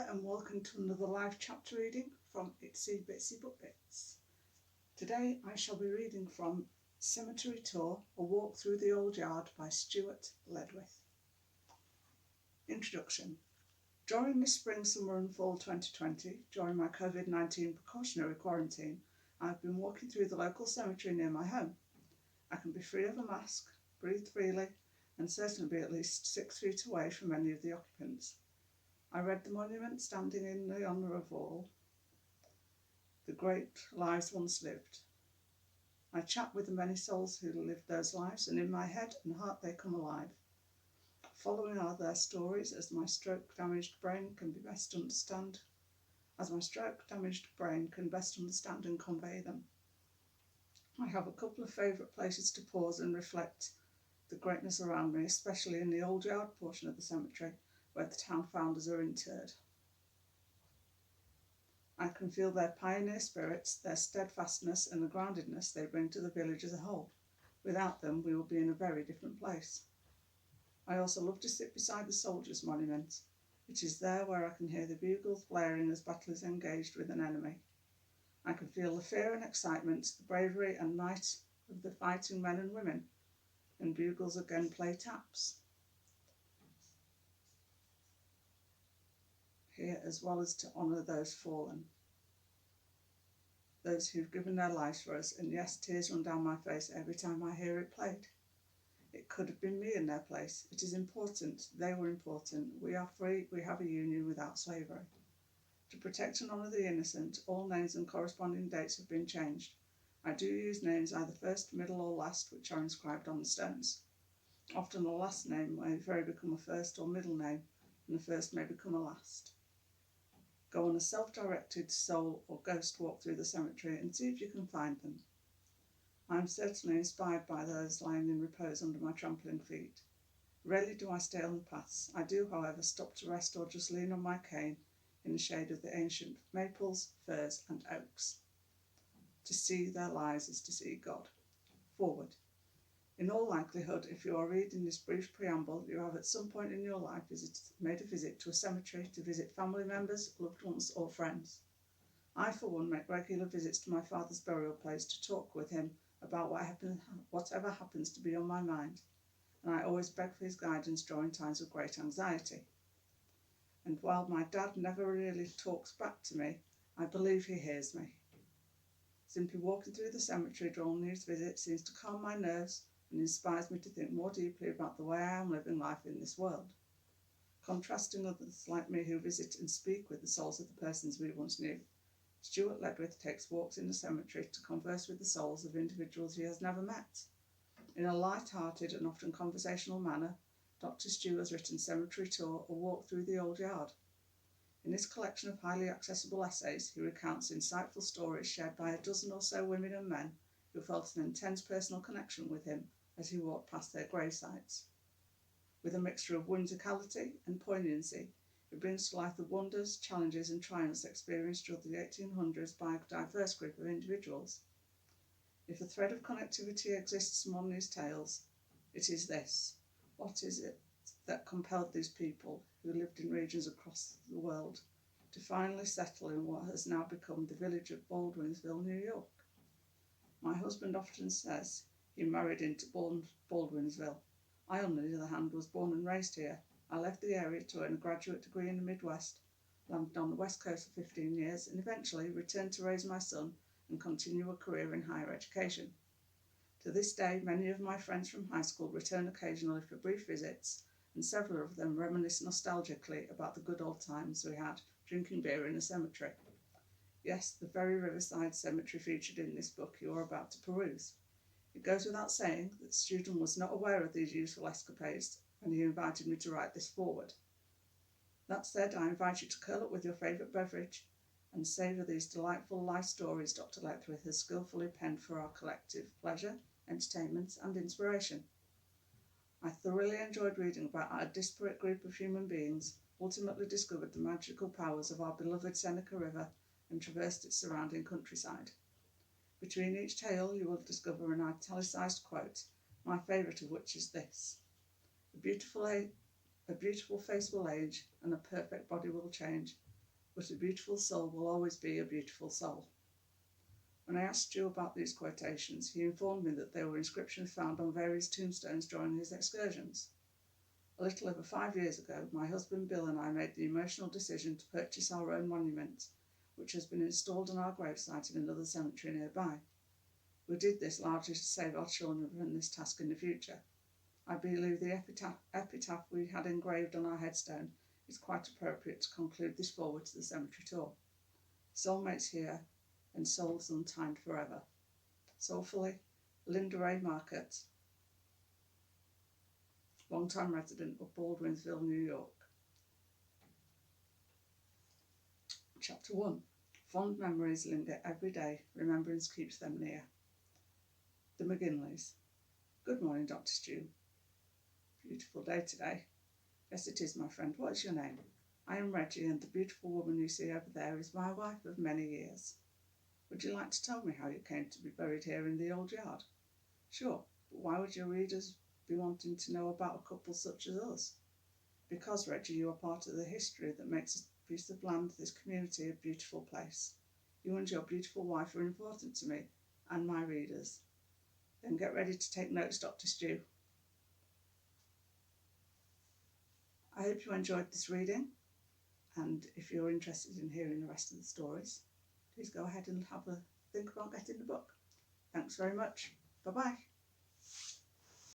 there, and welcome to another live chapter reading from Itsy Bitsy Book Bits. Today I shall be reading from Cemetery Tour, A Walk Through the Old Yard by Stuart, Ledwith. Introduction. During this spring, summer and fall 2020, during my COVID-19 precautionary quarantine, I have been walking through the local cemetery near my home. I can be free of a mask, breathe freely, and certainly be at least 6 feet away from any of the occupants. I read the monument standing in the honour of all the great lives once lived. I chat with the many souls who lived those lives, and in my head and heart they come alive. Following are their stories as my stroke-damaged brain can best understand and convey them. I have a couple of favourite places to pause and reflect the greatness around me, especially in the old yard portion of the cemetery, where the town founders are interred. I can feel their pioneer spirits, their steadfastness and the groundedness they bring to the village as a whole. Without them, we will be in a very different place. I also love to sit beside the soldiers' monument. It is there where I can hear the bugles blaring as battle is engaged with an enemy. I can feel the fear and excitement, the bravery and might of the fighting men and women, and bugles again play taps. Here, as well as to honour those fallen, those who've given their lives for us, and yes, tears run down my face every time I hear it played. It could have been me in their place. It is important. They were important. We are free. We have a union without slavery. To protect and honour the innocent, all names and corresponding dates have been changed. I do use names either first, middle or last, which are inscribed on the stones. Often the last name may very become a first or middle name, and the first may become a last. Go on a self-directed soul or ghost walk through the cemetery and see if you can find them. I am certainly inspired by those lying in repose under my trampling feet. Rarely do I stay on the paths. I do, however, stop to rest or just lean on my cane in the shade of the ancient maples, firs and oaks. To see their lives is to see God. Forward. In all likelihood, if you are reading this brief preamble, you have at some point in your life made a visit to a cemetery to visit family members, loved ones or friends. I, for one, make regular visits to my father's burial place to talk with him about whatever happens to be on my mind, and I always beg for his guidance during times of great anxiety. And while my dad never really talks back to me, I believe he hears me. Simply walking through the cemetery during these visits seems to calm my nerves and inspires me to think more deeply about the way I am living life in this world. Contrasting others like me who visit and speak with the souls of the persons we once knew, Stuart Ledwith takes walks in the cemetery to converse with the souls of individuals he has never met. In a light-hearted and often conversational manner, Dr. Stuart has written Cemetery Tour, A Walk Through the Old Yard. In this collection of highly accessible essays, he recounts insightful stories shared by a dozen or so women and men who felt an intense personal connection with him as he walked past their gravesites. With a mixture of whimsicality and poignancy, it brings to life the wonders, challenges and triumphs experienced during the 1800s by a diverse group of individuals. If a thread of connectivity exists among these tales, it is this. What is it that compelled these people, who lived in regions across the world, to finally settle in what has now become the village of Baldwinsville, New York? My husband often says he married into Baldwinsville. I, on the other hand, was born and raised here. I left the area to earn a graduate degree in the Midwest, landed on the West Coast for 15 years, and eventually returned to raise my son and continue a career in higher education. To this day, many of my friends from high school return occasionally for brief visits, and several of them reminisce nostalgically about the good old times we had drinking beer in the cemetery. Yes, the very riverside cemetery featured in this book you are about to peruse. It goes without saying that the student was not aware of these useful escapades when he invited me to write this forward. That said, I invite you to curl up with your favourite beverage and savour these delightful life stories Dr. Ledwith has skillfully penned for our collective pleasure, entertainment and inspiration. I thoroughly enjoyed reading about our disparate group of human beings, ultimately discovered the magical powers of our beloved Seneca River and traversed its surrounding countryside. Between each tale you will discover an italicised quote, my favourite of which is this: A beautiful face will age, and a perfect body will change, but a beautiful soul will always be a beautiful soul. When I asked Stu about these quotations, he informed me that they were inscriptions found on various tombstones during his excursions. A little over 5 years ago, my husband Bill and I made the emotional decision to purchase our own monument, which has been installed on our gravesite in another cemetery nearby. We did this largely to save our children from this task in the future. I believe the epitaph we had engraved on our headstone is quite appropriate to conclude this forward to the cemetery tour. Soulmates here and souls untimed forever. Soulfully, Linda A. Market, long-time resident of Baldwinsville, New York. Chapter 1. Fond memories linger every day. Remembrance keeps them near. The McGinleys. Good morning, Dr. Stu. Beautiful day today. Yes, it is, my friend. What is your name? I am Reggie, and the beautiful woman you see over there is my wife of many years. Would you like to tell me how you came to be buried here in the old yard? Sure, but why would your readers be wanting to know about a couple such as us? Because, Reggie, you are part of the history that makes this piece of land, this community, a beautiful place. You and your beautiful wife are important to me and my readers. Then get ready to take notes, Dr. Stu. I hope you enjoyed this reading, and if you're interested in hearing the rest of the stories, please go ahead and have a think about getting the book. Thanks very much. Bye-bye.